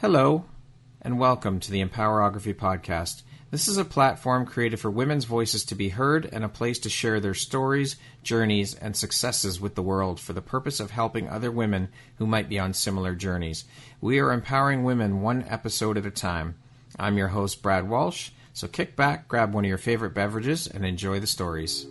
Hello, and welcome to the Empowerography Podcast. This is a platform created for women's voices to be heard and a place to share their stories, journeys, and successes with the world for the purpose of helping other women who might be on similar journeys. We are empowering women one episode at a time. I'm your host, Brad Walsh, so kick back, grab one of your favorite beverages, and enjoy the stories.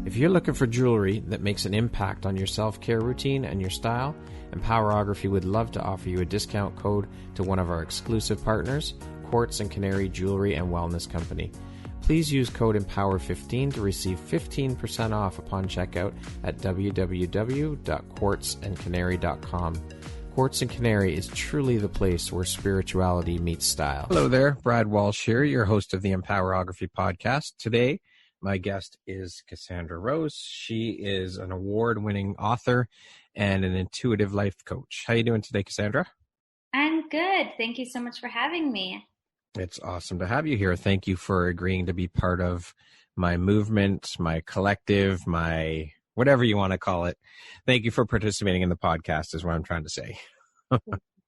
If you're looking for jewelry that makes an impact on your self-care routine and your style, Empowerography would love to offer you a discount code to one of our exclusive partners, Quartz and Canary Jewelry and Wellness Company. Please use code EMPOWER15 to receive 15% off upon checkout at www.quartzandcanary.com. Quartz and Canary is truly the place where spirituality meets style. Hello there, Brad Walsh here, your host of the Empowerography Podcast. Today, my guest is Cassandra Rose. She is an award-winning author and an intuitive life coach. How are you doing today, Cassandra? I'm good. Thank you so much for having me. It's awesome to have you here. Thank you for agreeing to be part of my movement, my collective, my whatever you want to call it. Thank you for participating in the podcast is what I'm trying to say.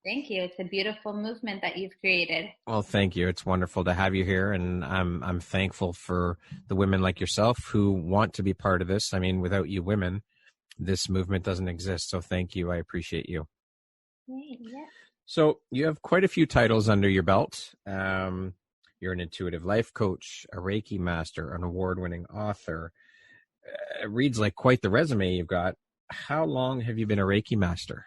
Thank you. It's a beautiful movement that you've created. Well, thank you. It's wonderful to have you here, and I'm thankful for the women like yourself who want to be part of this. I mean, without you women, this movement doesn't exist. So thank you. I appreciate you. Great, yeah. So you have quite a few titles under your belt. You're an intuitive life coach, a Reiki master, an award-winning author. It reads like quite the resume you've got. How long have you been a Reiki master?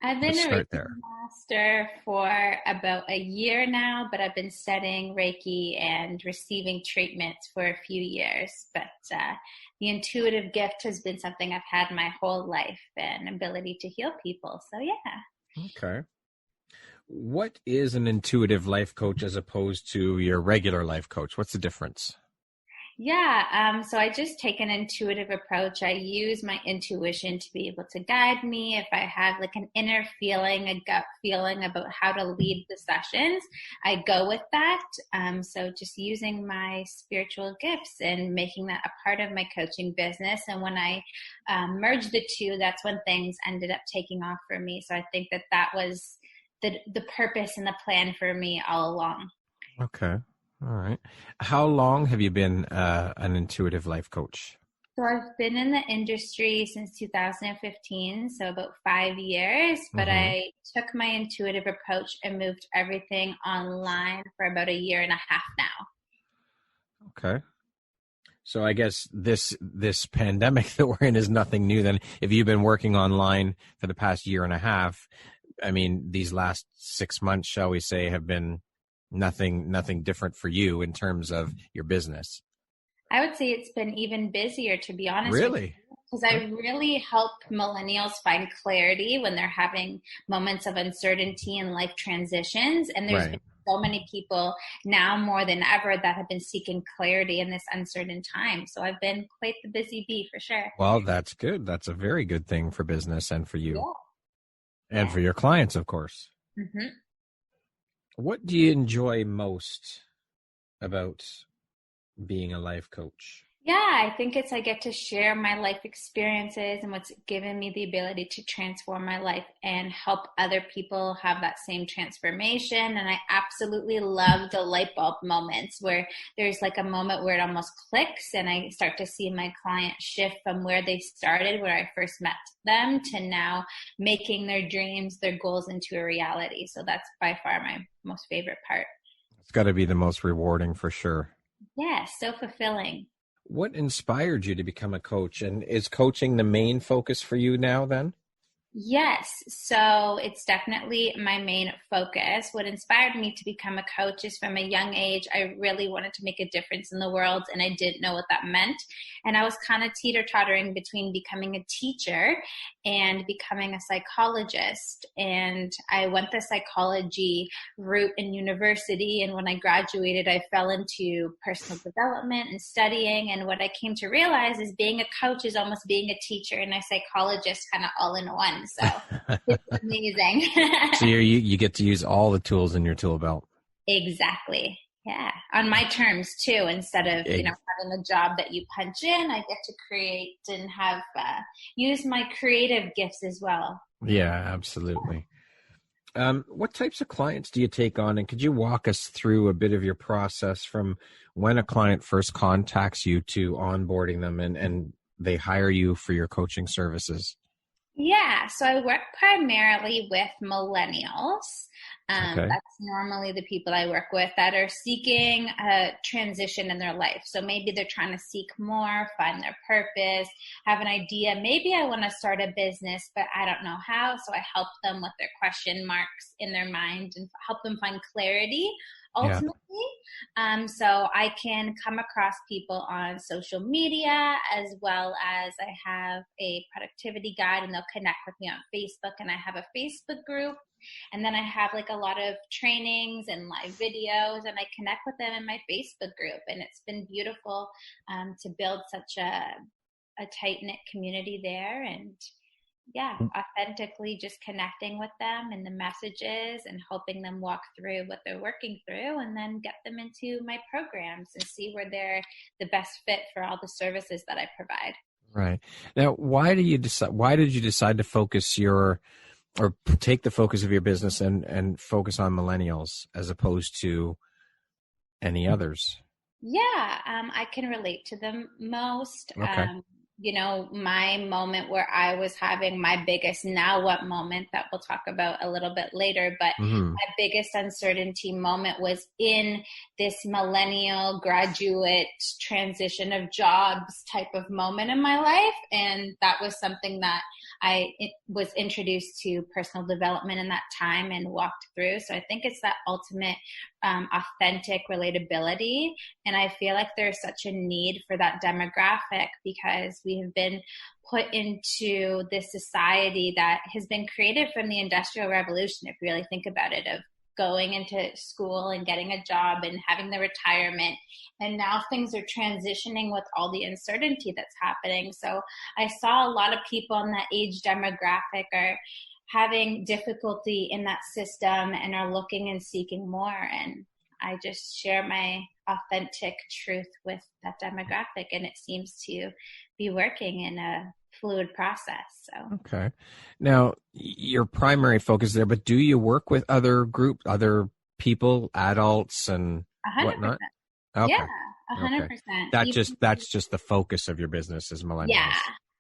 I've been a Reiki master for about a year now, but I've been studying Reiki and receiving treatments for a few years. But the intuitive gift has been something I've had my whole life and ability to heal people. So, yeah. Okay. What is an intuitive life coach as opposed to your regular life coach? What's the difference? Yeah, so I just take an intuitive approach. I use my intuition to be able to guide me. If I have like an inner feeling, a gut feeling about how to lead the sessions, I go with that. So just using my spiritual gifts and making that a part of my coaching business. And when I merged the two, that's when things ended up taking off for me. So I think that was the purpose and the plan for me all along. Okay. All right. How long have you been an intuitive life coach? So I've been in the industry since 2015, so about 5 years, but I took my intuitive approach and moved everything online for about a year and a half now. Okay. So I guess this pandemic that we're in is nothing new then. If you've been working online for the past year and a half, I mean, these last 6 months, shall we say, have been nothing different for you in terms of your business. I would say it's been even busier, to be honest. Really? Because I really help millennials find clarity when they're having moments of uncertainty and life transitions. And there's been so many people now more than ever that have been seeking clarity in this uncertain time. So I've been quite the busy bee for sure. Well, that's good. That's a very good thing for business and for you. Yeah. And for your clients, of course. Mm-hmm. What do you enjoy most about being a life coach? Yeah, I think I get to share my life experiences and what's given me the ability to transform my life and help other people have that same transformation. And I absolutely love the light bulb moments where there's like a moment where it almost clicks and I start to see my client shift from where they started, where I first met them, to now making their dreams, their goals into a reality. So that's by far my most favorite part. It's got to be the most rewarding for sure. Yeah, so fulfilling. What inspired you to become a coach? And is coaching the main focus for you now then? Yes. So it's definitely my main focus. What inspired me to become a coach is from a young age, I really wanted to make a difference in the world and I didn't know what that meant. And I was kind of teeter-tottering between becoming a teacher and becoming a psychologist. And I went the psychology route in university. And when I graduated, I fell into personal development and studying. And what I came to realize is being a coach is almost being a teacher and a psychologist kind of all in one. So it's amazing. So you get to use all the tools in your tool belt. Exactly. Yeah, on my terms too, instead of, having a job that you punch in, I get to create and have, use my creative gifts as well. Yeah, absolutely. What types of clients do you take on? And could you walk us through a bit of your process from when a client first contacts you to onboarding them and they hire you for your coaching services? Yeah, so I work primarily with millennials. Okay. That's normally the people I work with that are seeking a transition in their life. So maybe they're trying to seek more, find their purpose, have an idea. Maybe I want to start a business, but I don't know how. So I help them with their question marks in their mind and help them find clarity ultimately. So I can come across people on social media, as well as I have a productivity guide, and they'll connect with me on Facebook, and I have a Facebook group. And then I have like a lot of trainings and live videos, and I connect with them in my Facebook group. And it's been beautiful to build such a tight-knit community there. And authentically just connecting with them and the messages and helping them walk through what they're working through, and then get them into my programs and see where they're the best fit for all the services that I provide. Right. Now, why did you decide to focus or take the focus of your business and focus on millennials as opposed to any others? Yeah, I can relate to them most. Okay. My moment where I was having my biggest now what moment that we'll talk about a little bit later, but my biggest uncertainty moment was in this millennial graduate transition of jobs type of moment in my life. And that was something that I was introduced to personal development in that time and walked through. So I think it's that ultimate authentic relatability. And I feel like there's such a need for that demographic because we have been put into this society that has been created from the Industrial Revolution, if you really think about it, of going into school and getting a job and having the retirement. And now things are transitioning with all the uncertainty that's happening. So I saw a lot of people in that age demographic are having difficulty in that system and are looking and seeking more. And I just share my authentic truth with that demographic, and it seems to be working in a fluid process. So okay. Now, your primary focus there, but do you work with other people, adults and 100%. whatnot? Okay. Yeah, 100%. Okay. That's just the focus of your business is millennials. Yeah.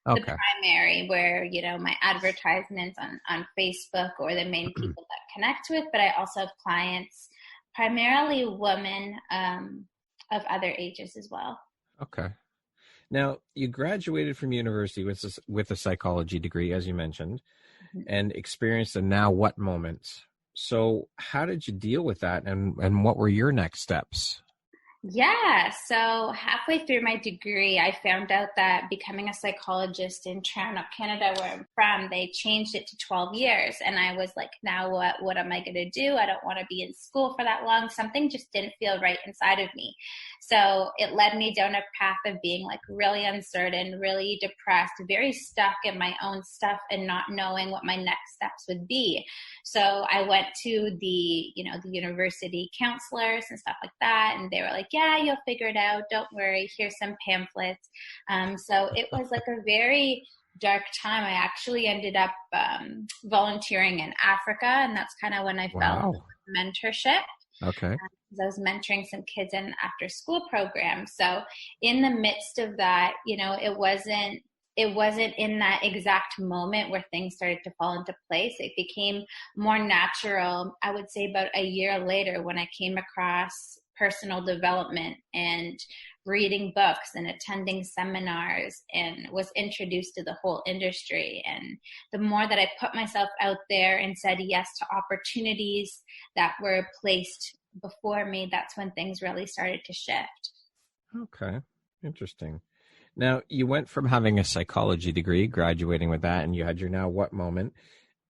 Okay. The primary, where, my advertisements on Facebook or the main people that connect with, but I also have clients, primarily women of other ages as well. Okay. Now, you graduated from university with a psychology degree, as you mentioned, and experienced a now what moment. So how did you deal with that, and what were your next steps? Yeah, so halfway through my degree, I found out that becoming a psychologist in Toronto, Canada, where I'm from, they changed it to 12 years. And I was like, now what am I going to do? I don't want to be in school for that long. Something just didn't feel right inside of me. So it led me down a path of being like really uncertain, really depressed, very stuck in my own stuff and not knowing what my next steps would be. So I went to the university counselors and stuff like that. And they were like, yeah, you'll figure it out. Don't worry. Here's some pamphlets. So it was like a very dark time. I actually ended up volunteering in Africa. And that's kind of when I fell into mentorship. Okay. I was mentoring some kids in after school programs. So in the midst of that, it wasn't in that exact moment where things started to fall into place. It became more natural, I would say about a year later, when I came across personal development and reading books and attending seminars and was introduced to the whole industry. And the more that I put myself out there and said yes to opportunities that were placed before me, that's when things really started to shift. Okay. Interesting. Now, you went from having a psychology degree, graduating with that, and you had your now what moment.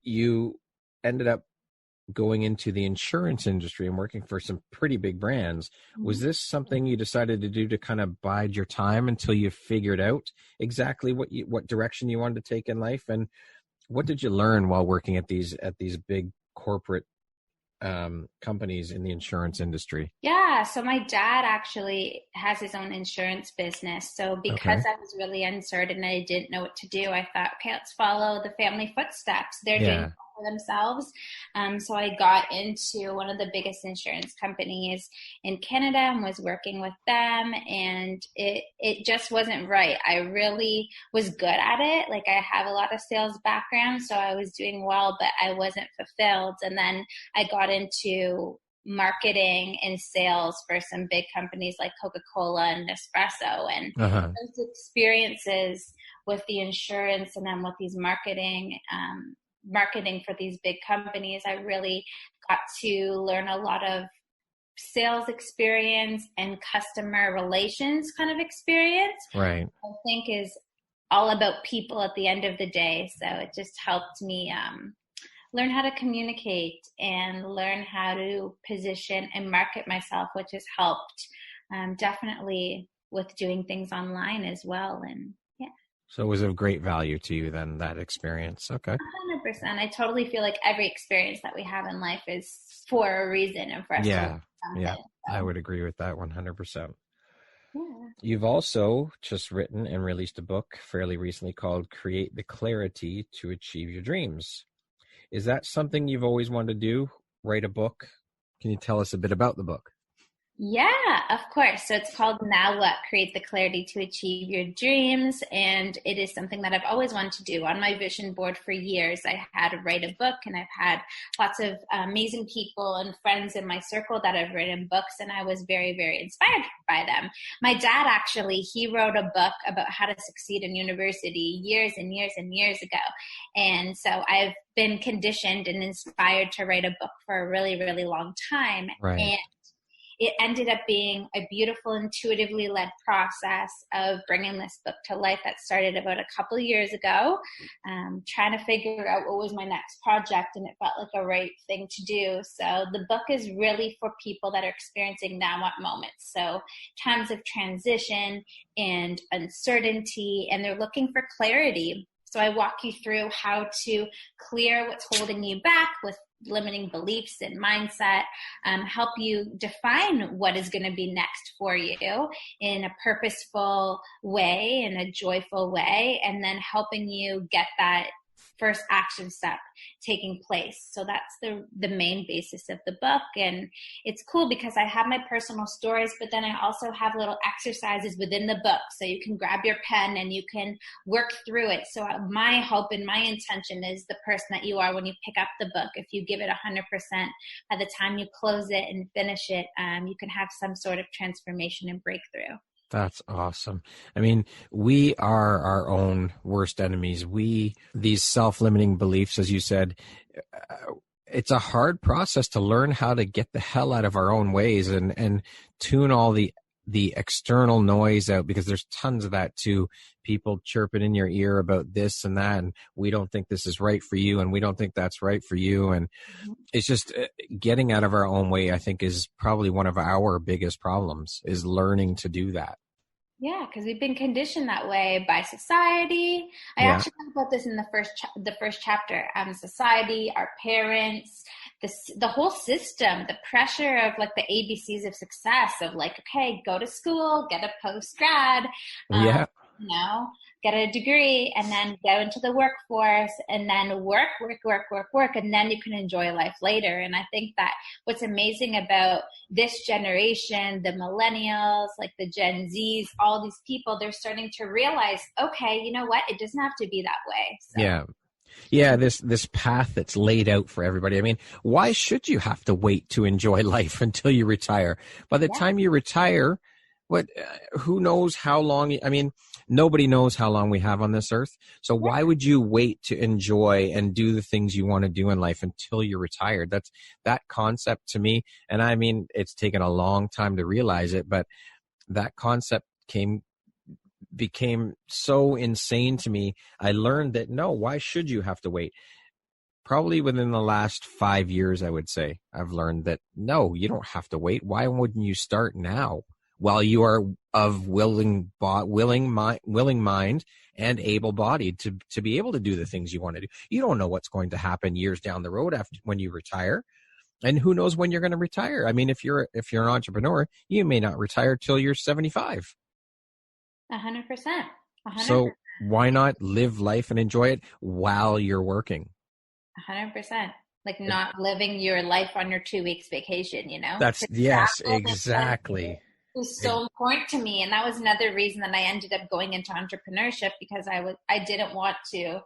You ended up going into the insurance industry and working for some pretty big brands. Was this something you decided to do to kind of bide your time until you figured out exactly what direction you wanted to take in life? And what did you learn while working at these big corporate companies in the insurance industry? Yeah, so my dad actually has his own insurance business. So because Okay. I was really uncertain and I didn't know what to do, I thought, okay, let's follow the family footsteps. They're doing Yeah. it for themselves. So I got into one of the biggest insurance companies in Canada and was working with them, and it just wasn't right. I really was good at it. Like, I have a lot of sales background, so I was doing well, but I wasn't fulfilled. And then I got into marketing and sales for some big companies like Coca-Cola and Nespresso. And Uh-huh. those experiences with the insurance and then with these marketing for these big companies, I really got to learn a lot of sales experience and customer relations kind of experience. Right. I think is all about people at the end of the day. So it just helped me learn how to communicate and learn how to position and market myself, which has helped definitely with doing things online as well. And yeah, So it was of great value to you then, that experience. Okay. 100%. I totally feel like every experience that we have in life is for a reason and for us to Yeah. learn something. Yeah. So, I would agree with that 100%. yeah. You've also just written and released a book fairly recently called Create the Clarity to Achieve Your Dreams. Is that something you've always wanted to do? Write a book? Can you tell us a bit about the book? Yeah, of course. So it's called Now What? Create the Clarity to Achieve Your Dreams. And it is something that I've always wanted to do. On my vision board for years, I had to write a book, and I've had lots of amazing people and friends in my circle that have written books, and I was very, very inspired by them. My dad, actually, he wrote a book about how to succeed in university years and years and years ago. And so I've been conditioned and inspired to write a book for a really, really long time. Right. And it ended up being a beautiful, intuitively led process of bringing this book to life that started about a couple of years ago, trying to figure out what was my next project, and it felt like a right thing to do. So the book is really for people that are experiencing now what moments. So times of transition and uncertainty, and they're looking for clarity. So I walk you through how to clear what's holding you back with limiting beliefs and mindset, help you define what is going to be next for you in a purposeful way, in a joyful way, and then helping you get that first action step taking place. So that's the main basis of the book. And it's cool because I have my personal stories, but then I also have little exercises within the book. So you can grab your pen and you can work through it. So my hope and my intention is the person that you are when you pick up the book. If you give it 100%, by the time you close it and finish it, you can have some sort of transformation and breakthrough. That's awesome. I mean, we are our own worst enemies. These self-limiting beliefs, as you said, it's a hard process to learn how to get the hell out of our own ways and tune all the external noise out, because there's tons of that too. People chirping in your ear about this and that, and we don't think this is right for you, and we don't think that's right for you. And it's just getting out of our own way, I think, is probably one of our biggest problems, is learning to do that. Yeah, because we've been conditioned that way by society. I actually talk about this in the first chapter. Society, our parents, the whole system, the pressure of like the ABCs of success of like, okay, go to school, get a post-grad, get a degree, and then go into the workforce, and then work, and then you can enjoy life later. And I think that what's amazing about this generation, the millennials, like the Gen Zs, all these people, they're starting to realize, okay, you know what? It doesn't have to be that way. So. Yeah, this path that's laid out for everybody. I mean, why should you have to wait to enjoy life until you retire? By the time you retire, who knows how long? I mean, nobody knows how long we have on this earth. So why would you wait to enjoy and do the things you want to do in life until you're retired? That's that concept to me. And I mean, it's taken a long time to realize it, but that concept became so insane to me. I learned that no, why should you have to wait? Probably within the last 5 years, I would say, I've learned that no, you don't have to wait. Why wouldn't you start now while you are of willing mind and able-bodied to be able to do the things you want to do? You don't know what's going to happen years down the road when you retire. And who knows when you're going to retire? I mean, if you're an entrepreneur, you may not retire till you're 75. 100%. So why not live life and enjoy it while you're working? 100%. Like not living your life on your 2 weeks vacation, Yes, exactly. It was so important to me. And that was another reason that I ended up going into entrepreneurship, because I didn't want to,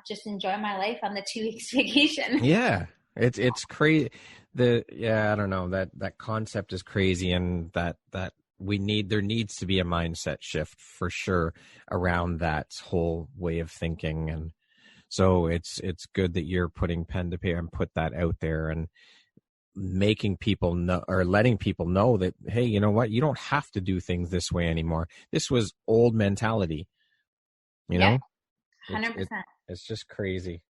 just enjoy my life on the 2 weeks vacation. Yeah. It's crazy. I don't know, that concept is crazy, and that there needs to be a mindset shift for sure around that whole way of thinking. And so it's good that you're putting pen to paper and put that out there and making people know, or letting people know that, hey, you know what? You don't have to do things this way anymore. This was old mentality, you know? 100%. It's just crazy.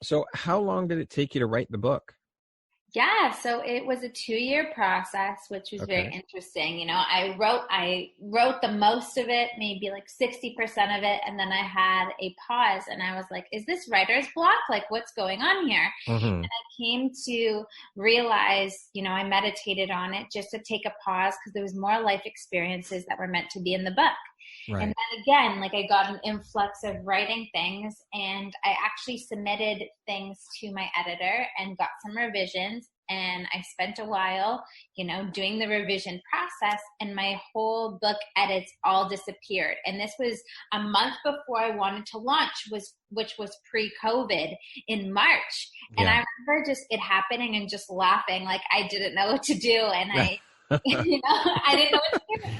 So how long did it take you to write the book? Yeah, so it was a 2-year process, which was very interesting. I wrote the most of it, maybe like 60% of it, and then I had a pause, and I was like, is this writer's block? Like, what's going on here? Mm-hmm. And I came to realize, I meditated on it just to take a pause, because there was more life experiences that were meant to be in the book. Right. And then again, like I got an influx of writing things, and I actually submitted things to my editor and got some revisions. And I spent a while, doing the revision process, and my whole book edits all disappeared. And this was a month before I wanted to launch, which was pre-COVID in March. And I remember just it happening and just laughing, like I didn't know what to do. And I didn't know what to do.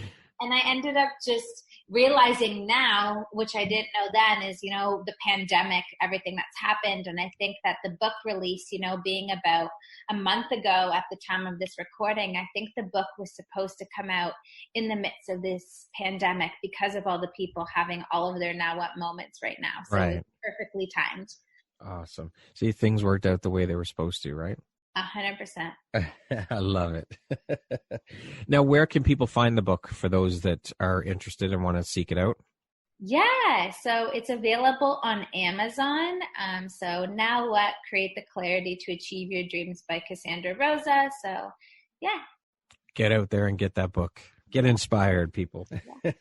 And I ended up just realizing now, which I didn't know then, is, the pandemic, everything that's happened. And I think that the book release, being about a month ago at the time of this recording, I think the book was supposed to come out in the midst of this pandemic because of all the people having all of their now what moments right now. So It's perfectly timed. Awesome. See, things worked out the way they were supposed to, right? 100%. I love it. Now, where can people find the book for those that are interested and want to seek it out? Yeah, so it's available on Amazon. So Now What? Create the Clarity to Achieve Your Dreams by Cassandra Rosa. So, yeah. Get out there and get that book. Get inspired, people. Yeah.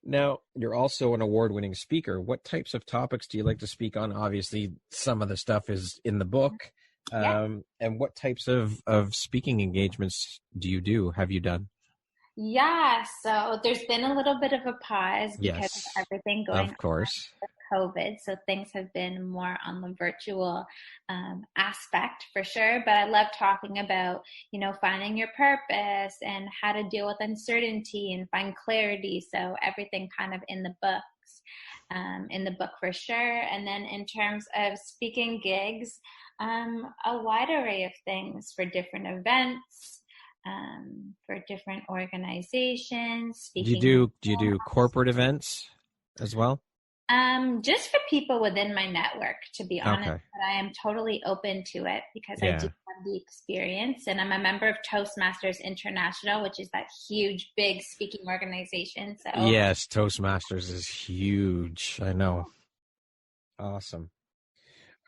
Now, you're also an award-winning speaker. What types of topics do you like to speak on? Obviously, some of the stuff is in the book. And what types of speaking engagements have you done? Yeah, so there's been a little bit of a pause because of everything going on with COVID. So things have been more on the virtual aspect for sure. But I love talking about, finding your purpose and how to deal with uncertainty and find clarity. So everything kind of in the book for sure. And then in terms of speaking gigs, a wide array of things for different events, for different organizations. Do you do corporate events as well? Just for people within my network, to be honest, but I am totally open to it because I do have the experience, and I'm a member of Toastmasters International, which is that huge, big speaking organization. So yes, Toastmasters is huge. I know. Awesome.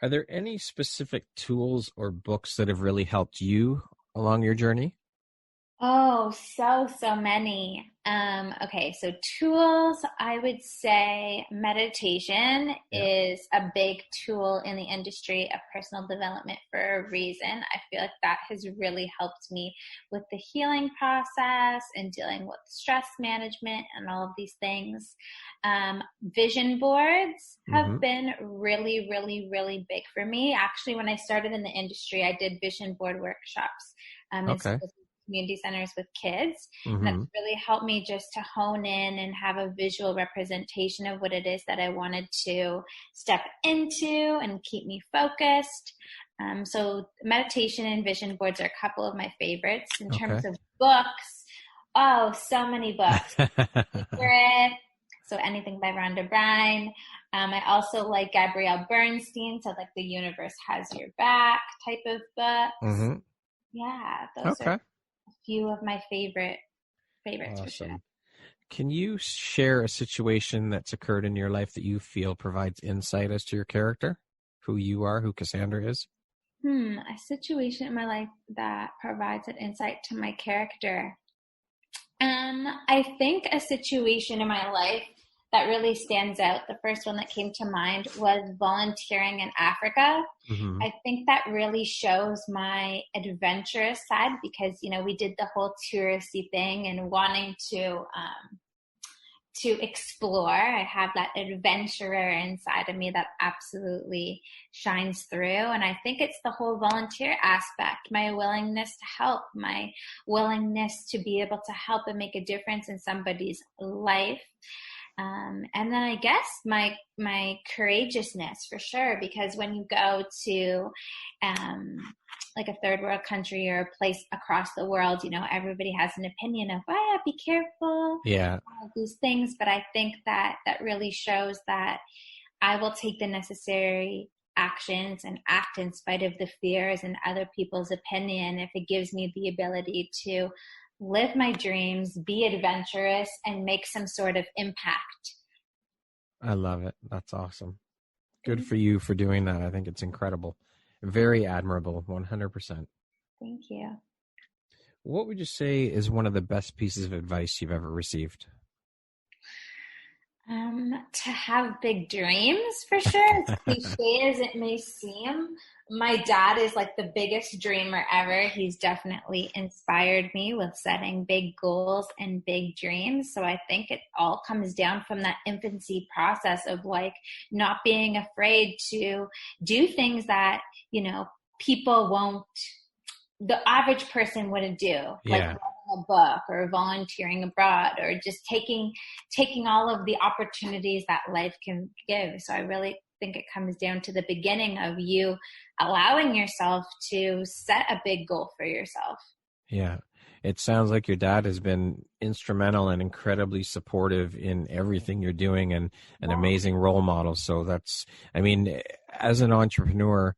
Are there any specific tools or books that have really helped you along your journey? Oh, so many. Okay, so tools, I would say meditation is a big tool in the industry of personal development for a reason. I feel like that has really helped me with the healing process and dealing with stress management and all of these things. Vision boards have been really, really, really big for me. Actually, when I started in the industry, I did vision board workshops. Community centers with kids. That's really helped me just to hone in and have a visual representation of what it is that I wanted to step into and keep me focused. So meditation and vision boards are a couple of my favorites. In terms of books, so many books. So anything by Rhonda Byrne. I also like Gabrielle Bernstein, so like The Universe Has Your Back type of books. Yeah, those are few of my favorites for sure. Can you share a situation that's occurred in your life that you feel provides insight as to your character, who you are, who Cassandra is? A situation in my life that provides an insight to my character. I think a situation in my life that really stands out, the first one that came to mind was volunteering in Africa. Mm-hmm. I think that really shows my adventurous side because, we did the whole touristy thing and wanting to explore. I have that adventurer inside of me that absolutely shines through. And I think it's the whole volunteer aspect, my willingness to help, my willingness to be able to help and make a difference in somebody's life. And then I guess my courageousness for sure, because when you go to like a third world country or a place across the world, everybody has an opinion of, be careful. Yeah. All these things. But I think that really shows that I will take the necessary actions and act in spite of the fears and other people's opinion if it gives me the ability to live my dreams, be adventurous, and make some sort of impact. I love it. That's awesome. Good for you for doing that. I think it's incredible. Very admirable, 100%. Thank you. What would you say is one of the best pieces of advice you've ever received? To have big dreams, for sure. As cliche as it may seem, my dad is like the biggest dreamer ever. He's definitely inspired me with setting big goals and big dreams. So I think it all comes down from that infancy process of like not being afraid to do things that, people won't, the average person wouldn't do. Like writing a book or volunteering abroad or just taking all of the opportunities that life can give. So I really think it comes down to the beginning of you allowing yourself to set a big goal for yourself. Yeah. It sounds like your dad has been instrumental and incredibly supportive in everything you're doing and an amazing role model. So as an entrepreneur,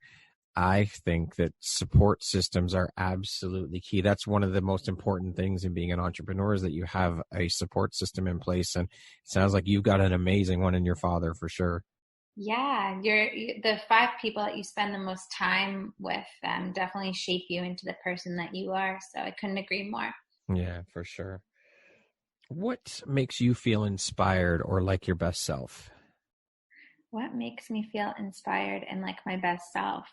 I think that support systems are absolutely key. That's one of the most important things in being an entrepreneur is that you have a support system in place. And it sounds like you've got an amazing one in your father for sure. Yeah, the 5 people that you spend the most time with definitely shape you into the person that you are. So I couldn't agree more. Yeah, for sure. What makes you feel inspired or like your best self? What makes me feel inspired and like my best self?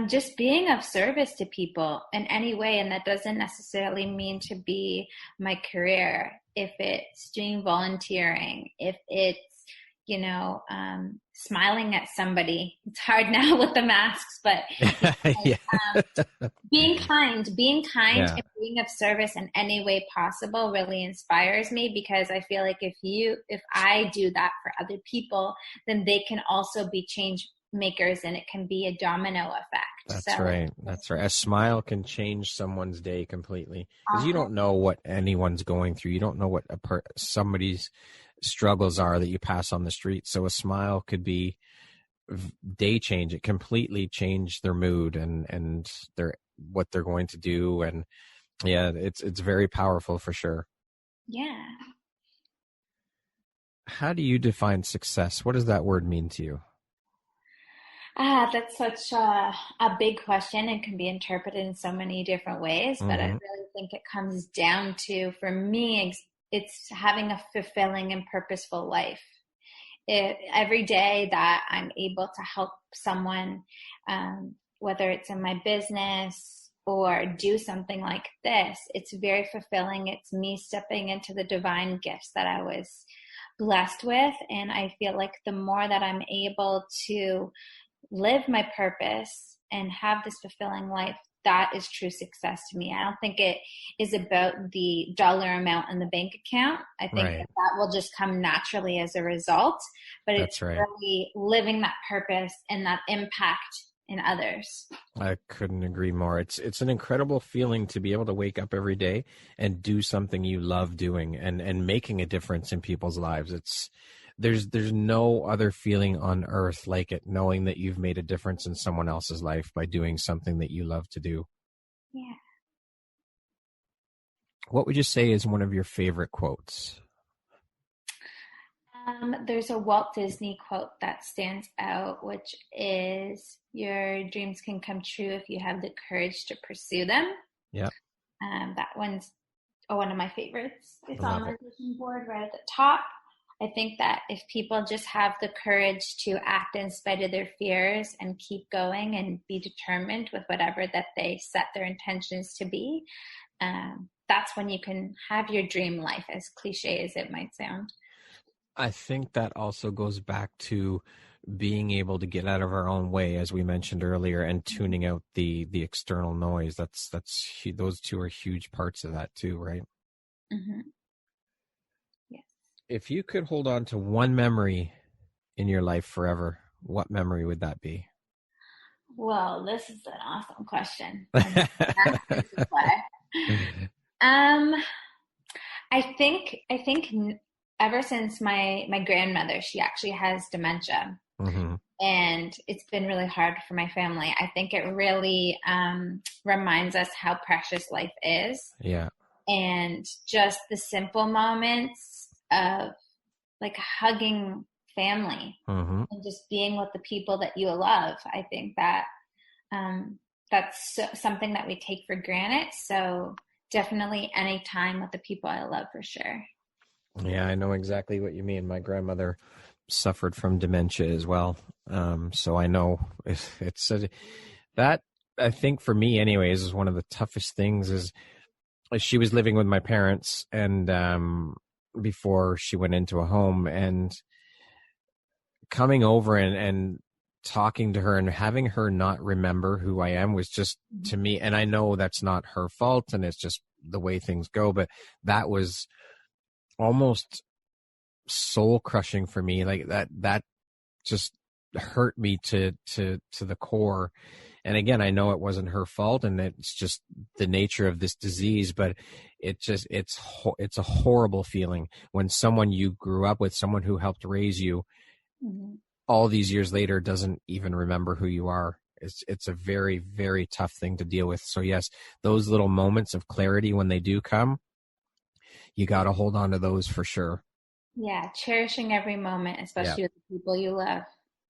Just being of service to people in any way. And that doesn't necessarily mean to be my career. If it's doing volunteering, if it's, smiling at somebody. It's hard now with the masks, but being kind and being of service in any way possible really inspires me because I feel like if I do that for other people, then they can also be change makers and it can be a domino effect. That's right. A smile can change someone's day completely because you don't know what anyone's going through. You don't know what somebody's struggles are that you pass on the street. So a smile could be day change. It completely change their mood and what they're going to do. And yeah, it's very powerful for sure. Yeah. How do you define success? What does that word mean to you? That's such a big question and can be interpreted in so many different ways. But I really think it comes down to, for me, it's having a fulfilling and purposeful life. Every day that I'm able to help someone, whether it's in my business or do something like this, it's very fulfilling. It's me stepping into the divine gifts that I was blessed with. And I feel like the more that I'm able to live my purpose and have this fulfilling life, that is true success to me. I don't think it is about the dollar amount in the bank account. I think that will just come naturally as a result, but it's really living that purpose and that impact in others. I couldn't agree more. It's an incredible feeling to be able to wake up every day and do something you love doing and making a difference in people's lives. There's no other feeling on earth like it, knowing that you've made a difference in someone else's life by doing something that you love to do. Yeah. What would you say is one of your favorite quotes? There's a Walt Disney quote that stands out, which is, your dreams can come true if you have the courage to pursue them. Yeah. That one's one of my favorites. It's on my it. vision board right at the top. I think that if people just have the courage to act in spite of their fears and keep going and be determined with whatever that they set their intentions to be, that's when you can have your dream life, as cliche as it might sound. I think that also goes back to being able to get out of our own way, as we mentioned earlier, and tuning out the external noise. That's those two are huge parts of that too, right? Mm-hmm. Yes. If you could hold on to one memory in your life forever, what memory would that be? Well, this is an awesome question. I think ever since my grandmother, she actually has dementia. Mm-hmm. And it's been really hard for my family. I think it really reminds us how precious life is. Yeah. And just the simple moments of like hugging family, mm-hmm. and just being with the people that you love. I think that that's something that we take for granted. So definitely any time with the people I love, for sure. Yeah, I know exactly what you mean. My grandmother suffered from dementia as well. So I know that, I think for me anyways, is one of the toughest things. Is she was living with my parents, and before she went into a home, and coming over and talking to her and having her not remember who I am was just, to me, and I know that's not her fault and it's just the way things go, but that was almost soul crushing for me. Like that just hurt me to the core. And again, I know it wasn't her fault, and it's just the nature of this disease, but it's a horrible feeling when someone you grew up with, someone who helped raise you, mm-hmm. all these years later doesn't even remember who you are. It's a very, very tough thing to deal with. So yes, those little moments of clarity, when they do come, you got to hold on to those for sure. Yeah, cherishing every moment, especially with the people you love.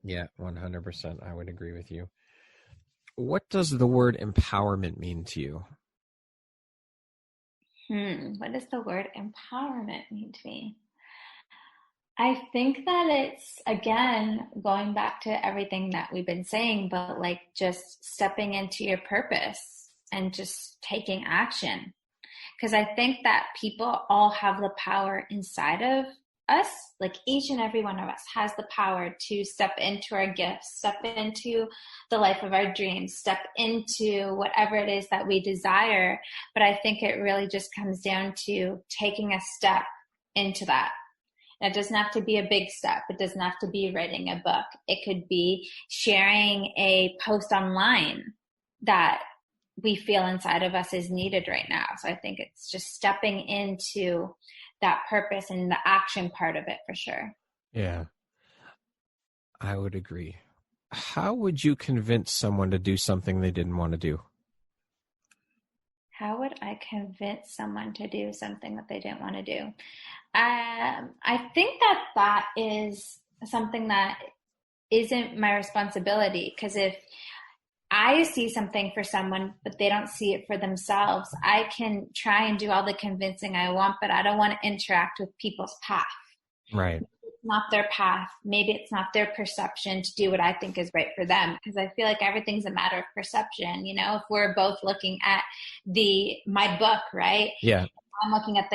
Yeah, 100%. I would agree with you. What does the word empowerment mean to you? What does the word empowerment mean to me? I think that it's, again, going back to everything that we've been saying, but like just stepping into your purpose and just taking action. Because I think that people all have the power inside of us. Like each and every one of us has the power to step into our gifts, step into the life of our dreams, step into whatever it is that we desire. But I think it really just comes down to taking a step into that. And it doesn't have to be a big step. It doesn't have to be writing a book. It could be sharing a post online that we feel inside of us is needed right now. So I think it's just stepping into that purpose and the action part of it, for sure. Yeah, I would agree. How would you convince someone to do something they didn't want to do? How would I convince someone to do something that they didn't want to do? I think that is something that isn't my responsibility, because if I see something for someone, but they don't see it for themselves, I can try and do all the convincing I want, but I don't want to interact with people's path. Right. Maybe it's not their path. Maybe it's not their perception to do what I think is right for them. Because I feel like everything's a matter of perception. You know, if we're both looking at my book, right? Yeah. I'm looking at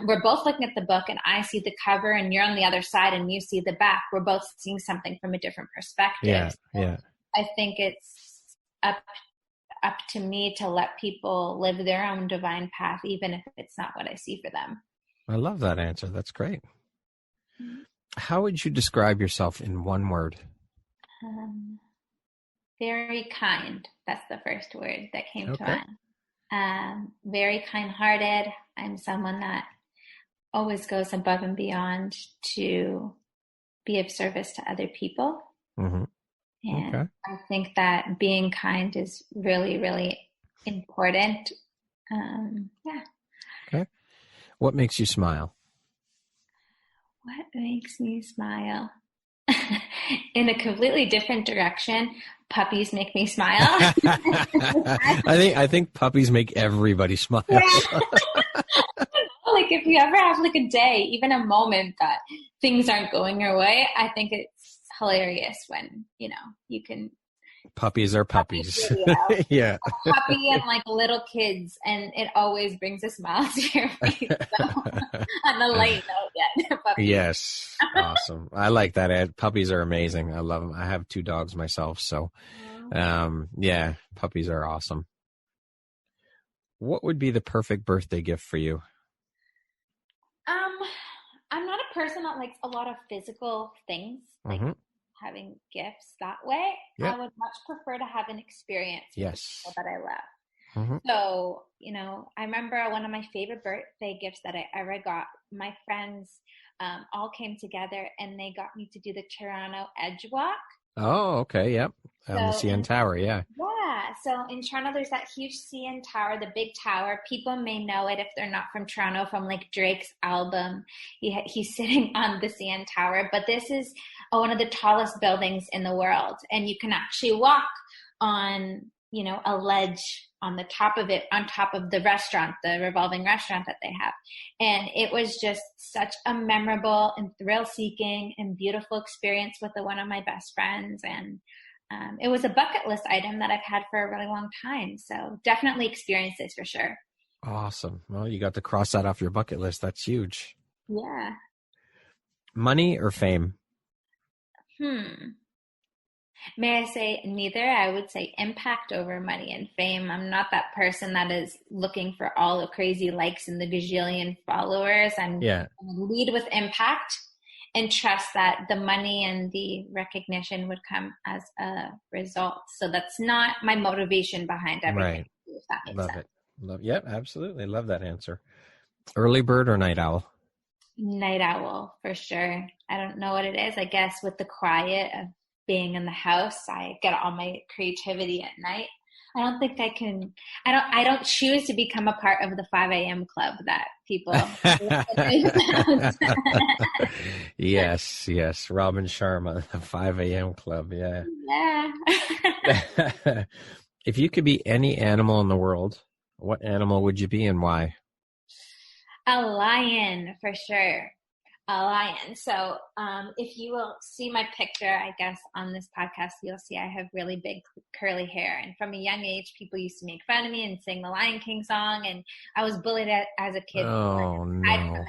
we're both looking at the book, and I see the cover and you're on the other side and you see the back. We're both seeing something from a different perspective. Yeah. So Yeah. I think it's up to me to let people live their own divine path, even if it's not what I see for them. I love that answer. That's great. Mm-hmm. How would you describe yourself in one word? Very kind. That's the first word that came to mind. Very kind-hearted. I'm someone that always goes above and beyond to be of service to other people. Mm-hmm. And I think that being kind is really, really important. Yeah. Okay. What makes you smile? What makes me smile? In a completely different direction, puppies make me smile. I think puppies make everybody smile. Yeah. Like if you ever have like a day, even a moment that things aren't going your way, I think it's hilarious when, you can. Puppies are puppies. Yeah. A puppy and like little kids, and it always brings a smile to your face. So, on the light note, yeah. Puppies. Yes. Awesome. I like that, Ed. Puppies are amazing. I love them. I have 2 dogs myself. So, yeah, puppies are awesome. What would be the perfect birthday gift for you? I'm not a person that likes a lot of physical things, like having gifts that way. Yep. I would much prefer to have an experience with the people that I love. So, I remember one of my favorite birthday gifts that I ever got. My friends all came together and they got me to do the Toronto Edge Walk. Oh, okay. Yep. On the CN Tower. Yeah. Yeah. So in Toronto, there's that huge CN Tower, the big tower. People may know it if they're not from Toronto, from like Drake's album. He's sitting on the CN Tower, but this is one of the tallest buildings in the world. And you can actually walk on, a ledge on the top of it, on top of the restaurant, the revolving restaurant that they have. And it was just such a memorable and thrill-seeking and beautiful experience with one of my best friends. And it was a bucket list item that I've had for a really long time. So definitely experience this for sure. Awesome. Well, you got to cross that off your bucket list. That's huge. Yeah. Money or fame? May I say neither? I would say impact over money and fame. I'm not that person that is looking for all the crazy likes and the gajillion followers. I'm going to lead with impact and trust that the money and the recognition would come as a result. So that's not my motivation behind everything. Right. If that makes Love sense. it. Yep, absolutely. Love that answer. Early bird or night owl? Night owl, for sure. I don't know what it is. I guess with the quiet of being in the house, I get all my creativity at night. I don't think I can. I don't choose to become a part of the 5 a.m. club that people. Yes. Robin Sharma, the 5 a.m. club. Yeah. Yeah. If you could be any animal in the world, what animal would you be and why? A lion, for sure. A lion. So if you will see my picture, I guess, on this podcast, you'll see I have really big curly hair. And from a young age, people used to make fun of me and sing the Lion King song. And I was bullied as a kid. Oh, no.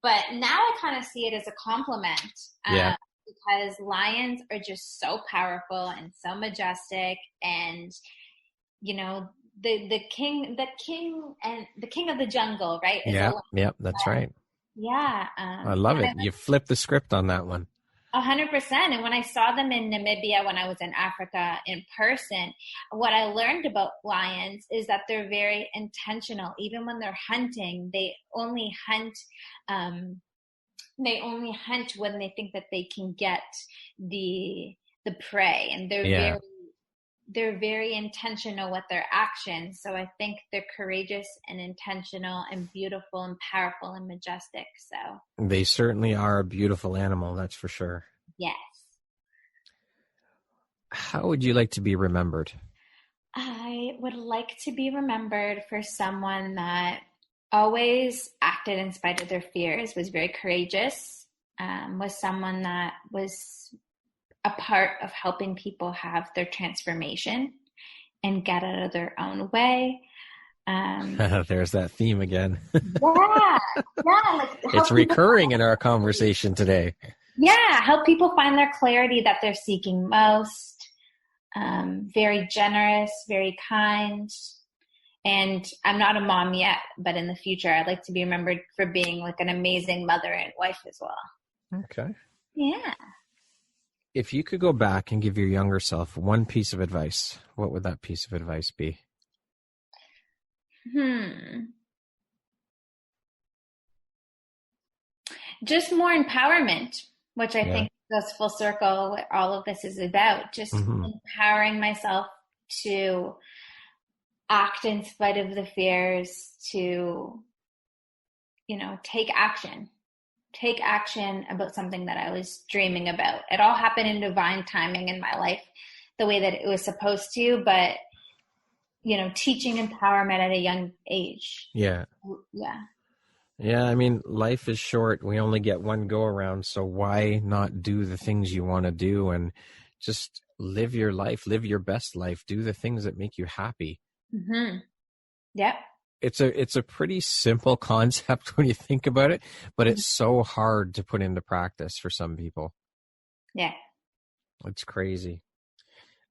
But now I kind of see it as a compliment. Because lions are just so powerful and so majestic. And, the king of the jungle, right? Yep, that's right. Yeah. I love it. You flipped the script on that one. 100%. And when I saw them in Namibia, when I was in Africa in person, what I learned about lions is that they're very intentional. Even when they're hunting, they only hunt when they think that they can get the prey. And they're very intentional with their actions. So I think they're courageous and intentional and beautiful and powerful and majestic. So they certainly are a beautiful animal, that's for sure. Yes. How would you like to be remembered? I would like to be remembered for someone that always acted in spite of their fears, was very courageous, was someone that was a part of helping people have their transformation and get out of their own way. There's that theme again. Yeah. It's recurring in our conversation today. Yeah, help people find their clarity that they're seeking most. Very generous, very kind. And I'm not a mom yet, but in the future, I'd like to be remembered for being like an amazing mother and wife as well. Okay. Yeah. If you could go back and give your younger self one piece of advice, what would that piece of advice be? Just more empowerment, which I think goes full circle what all of this is about. Just empowering myself to act in spite of the fears, to, take action, take action about something that I was dreaming about. It all happened in divine timing in my life, the way that it was supposed to, but, teaching empowerment at a young age. Yeah. Yeah. Yeah, I mean, life is short. We only get one go around, so why not do the things you want to do and just live your life, live your best life, do the things that make you happy. Mm-hmm. Yep. It's a pretty simple concept when you think about it, but it's so hard to put into practice for some people. Yeah. It's crazy.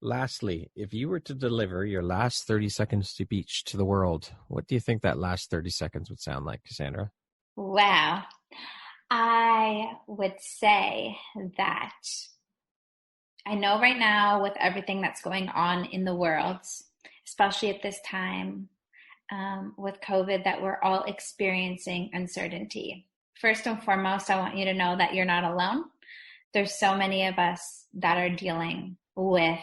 Lastly, if you were to deliver your last 30 seconds speech to the world, what do you think that last 30 seconds would sound like, Cassandra? Wow. I would say that I know right now with everything that's going on in the world, especially at this time with COVID, that we're all experiencing uncertainty. First and foremost, I want you to know that you're not alone. There's so many of us that are dealing with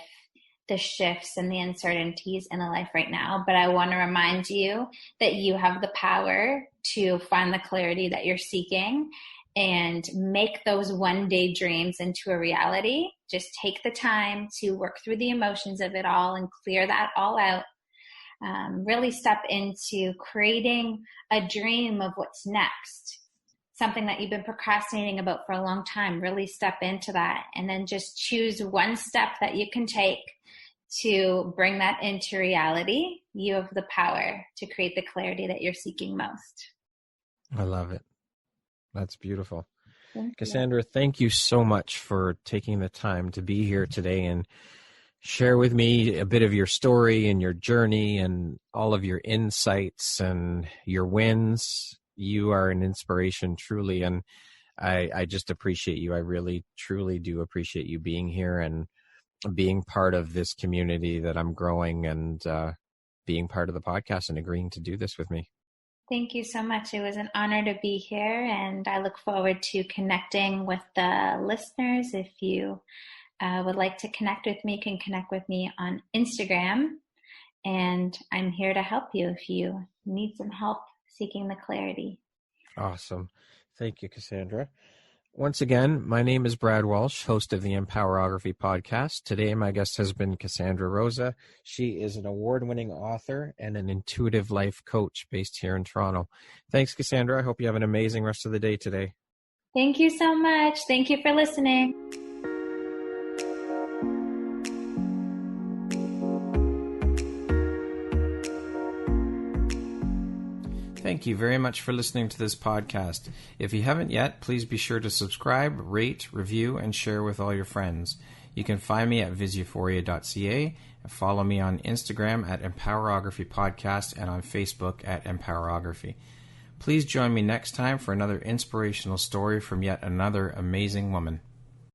the shifts and the uncertainties in the life right now. But I want to remind you that you have the power to find the clarity that you're seeking and make those one-day dreams into a reality. Just take the time to work through the emotions of it all and clear that all out. Really step into creating a dream of what's next. Something that you've been procrastinating about for a long time. Really step into that and then just choose one step that you can take to bring that into reality. You have the power to create the clarity that you're seeking most. I love it. That's beautiful. Thank Cassandra, thank you so much for taking the time to be here today and share with me a bit of your story and your journey and all of your insights and your wins. You are an inspiration, truly, and I just appreciate you. I really, truly do appreciate you being here and being part of this community that I'm growing and being part of the podcast and agreeing to do this with me. Thank you so much. It was an honor to be here, and I look forward to connecting with the listeners. If you would like to connect with me, you can connect with me on Instagram, and I'm here to help you if you need some help seeking the clarity. Awesome. Thank you, Cassandra. Once again, my name is Brad Walsh, host of the Empowerography Podcast. Today, my guest has been Cassandra Rosa. She is an award-winning author and an intuitive life coach based here in Toronto. Thanks, Cassandra. I hope you have an amazing rest of the day today. Thank you so much. Thank you for listening. Thank you very much for listening to this podcast. If you haven't yet, please be sure to subscribe, rate, review, and share with all your friends. You can find me at viseuphoria.ca and follow me on Instagram at Empowerography Podcast and on Facebook at Empowerography. Please join me next time for another inspirational story from yet another amazing woman.